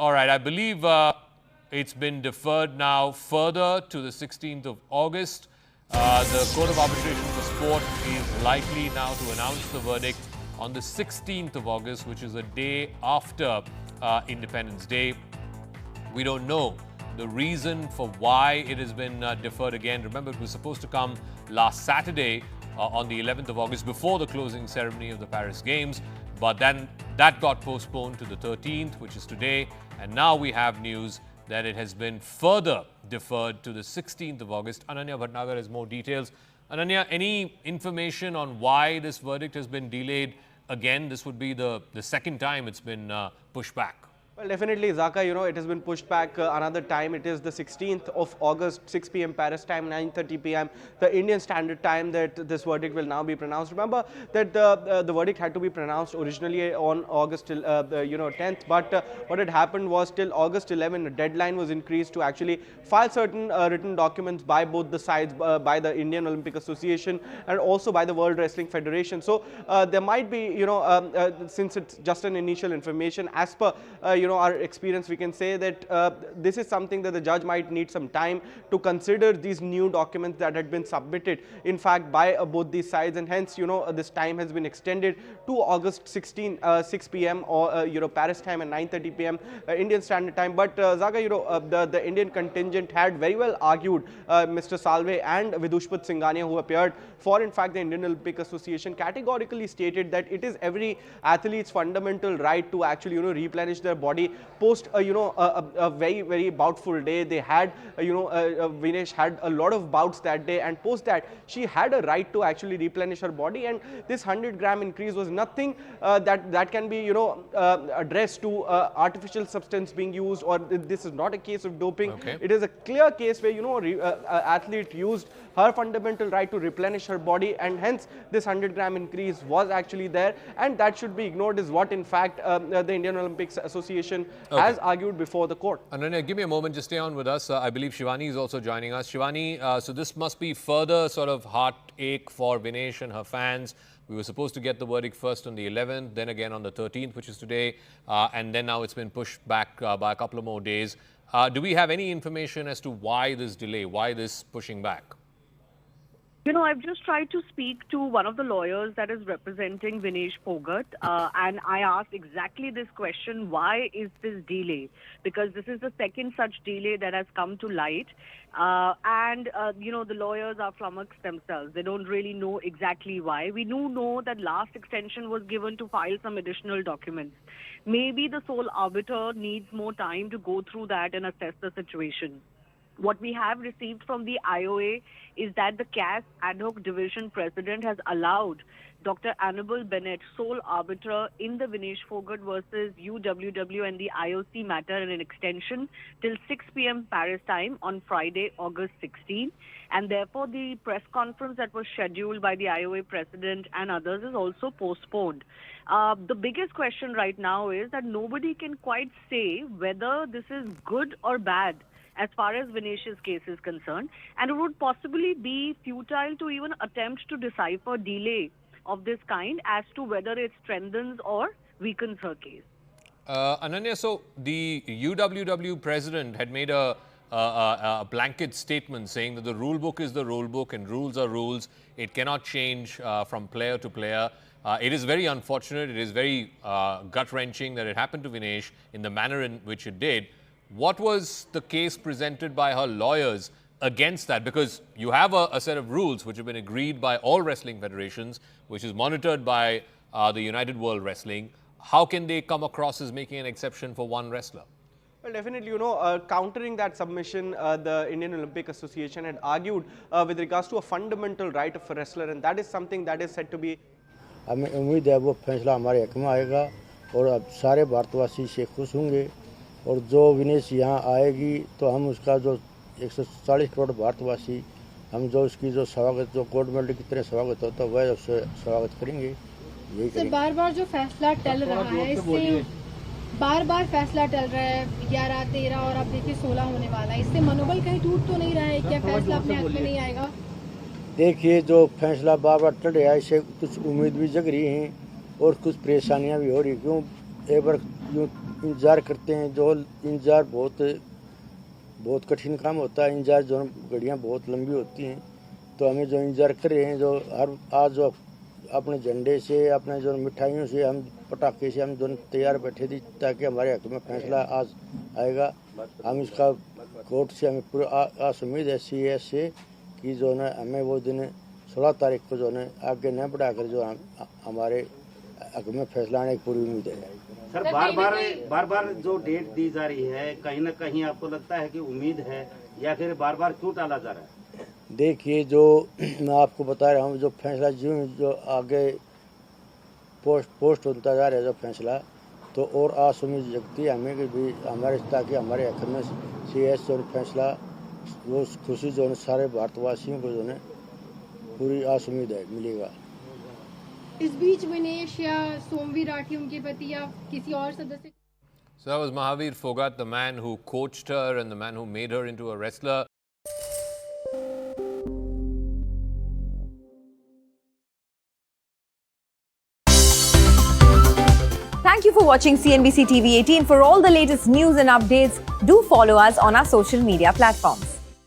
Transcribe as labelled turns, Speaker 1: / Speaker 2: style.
Speaker 1: All right, I believe it's been deferred now further to the 16th of August. The Court of Arbitration for Sport is likely now to announce the verdict on the 16th of August, which is a day after Independence Day. We don't know the reason for why it has been deferred again. Remember, it was supposed to come last Saturday on the 11th of August before the closing ceremony of the Paris Games. But then that got postponed to the 13th, which is today. And now we have news that it has been further deferred to the 16th of August. Ananya Bhatnagar has more details. Ananya, any information on why this verdict has been delayed again? This would be the second time it's been pushed back.
Speaker 2: Well, definitely, Zaka, it has been pushed back another time. It is the 16th of August, 6 p.m. Paris time, 9:30 p.m. the Indian Standard Time that this verdict will now be pronounced. Remember that the verdict had to be pronounced originally on August 10th, but what had happened was till August 11th, the deadline was increased to actually file certain written documents by both the sides, by the Indian Olympic Association and also by the World Wrestling Federation. So there might be, since it's just an initial information, as per our experience, we can say that this is something that the judge might need some time to consider these new documents that had been submitted, in fact, by both these sides, and hence, this time has been extended to August 16, 6 p.m. or Paris time and 9:30 p.m. Indian Standard Time. But Zaga, the Indian contingent had very well argued. Mr. Salve and Vidushpat Singhania, who appeared for, in fact, the Indian Olympic Association, categorically stated that it is every athlete's fundamental right to actually replenish their body post a very, very boutful day. They had Vinesh had a lot of bouts that day, and post that she had a right to actually replenish her body, and this 100-gram increase was nothing that can be addressed to artificial substance being used, or this is not a case of doping.
Speaker 1: Okay.
Speaker 2: It is a clear case where athlete used her fundamental right to replenish her body, and hence this 100-gram increase was actually there, and that should be ignored, is what in fact the Indian Olympics Association has argued before the court.
Speaker 1: Ananya, give me a moment, just stay on with us. I believe Shivani is also joining us. Shivani, so this must be further sort of heartache for Vinesh and her fans. We were supposed to get the verdict first on the 11th, then again on the 13th, which is today, and then now it's been pushed back by a couple of more days. Do we have any information as to why this delay, why this pushing back?
Speaker 3: I've just tried to speak to one of the lawyers that is representing Vinesh Phogat, and I asked exactly this question: why is this delay? Because this is the second such delay that has come to light, and the lawyers are flummoxed themselves. They don't really know exactly why. We do know that last extension was given to file some additional documents. Maybe the sole arbiter needs more time to go through that and assess the situation. What we have received from the IOA is that the CAS ad hoc division president has allowed Dr. Annabel Bennett, sole arbiter in the Vinesh Phogat versus UWW and the IOC matter, in an extension till 6 p.m. Paris time on Friday, August 16. And therefore, the press conference that was scheduled by the IOA president and others is also postponed. The biggest question right now is that nobody can quite say whether this is good or bad as far as Vinesh's case is concerned, and it would possibly be futile to even attempt to decipher delay of this kind as to whether it strengthens or weakens her case.
Speaker 1: Ananya, so the UWW president had made a blanket statement saying that the rule book is the rule book and rules are rules. It cannot change from player to player. It is very unfortunate. It is very gut-wrenching that it happened to Vinesh in the manner in which it did. What was the case presented by her lawyers against that? Because you have a set of rules which have been agreed by all wrestling federations, which is monitored by the United World Wrestling. How can they come across as making an exception for one wrestler?
Speaker 2: Well, definitely, countering that submission, the Indian Olympic Association had argued with regards to a fundamental right of a wrestler, and that is something that is said to be.
Speaker 4: हमें उम्मीद है वो फैसला हमारे हक में आएगा और अब सारे भारतवासी से खुश होंगे, और जो विनेश यहाँ आएगी तो हम उसका जो 140 करोड़ भारतवासी, हम जो उसकी जो स्वागत, जो गोल्ड मेडल की तरह स्वागत होता है, वह उससे स्वागत करेंगे। यही करेंगे।
Speaker 5: बार बार जो फैसला टल रहा है, इससे बार बार फैसला टल रहा है, 11, 13 और अब देखिए 16 होने वाला है, इससे मनोबल कहीं टूट तो नहीं रहा है? क्या फैसला अपने हाथ में नहीं आएगा?
Speaker 4: देखिए, जो फैसला बार बार टल रहा है, इससे कुछ उम्मीद भी जग रही है और कुछ परेशानियां भी हो रही। क्यों एक बार इंतज़ार करते हैं। जो इंतज़ार बहुत कठिन काम होता है। इंतज़ार जो घड़ियाँ बहुत लंबी होती हैं, तो हमें जो इंतज़ार कर रहे हैं, जो आज जो अपने झंडे से, अपने जो मिठाइयों से, हम पटाखे से हम दोनों तैयार बैठे थे ताकि हमारे हक में फैसला आज आएगा। हम इसका कोर्ट से हमें पूरा आस उम्मीद है CS से कि जो है हमें वो दिन 16 तारीख को जो है आगे न बढ़ाकर जो हमारे हक में फैसला आने की पूरी उम्मीद है।
Speaker 6: सर बार बार जो डेट दी जा रही है, कहीं ना कहीं आपको लगता है कि उम्मीद है या फिर बार बार क्यों टाला जा रहा है?
Speaker 4: देखिए, जो मैं आपको बता रहा हूँ, जो फैसला जो आगे पोस्ट होता जा रहा है जो फैसला, तो और आस उम्मीद जगती है हमें कि भी हमारे ताकि हमारे हक में CS जो फैसला वो खुशी जो है सारे भारतवासियों को जो है पूरी आस उम्मीद है मिलेगा।
Speaker 5: इस बीच विनेश या सोमवीर राठी उनके पति या किसी और सदस्य।
Speaker 1: So that was Mahavir Phogat, the man who coached her and the man who made her into a wrestler.
Speaker 7: Thank you for watching CNBC TV 18. For all the latest news and updates, do follow us on our social media platforms.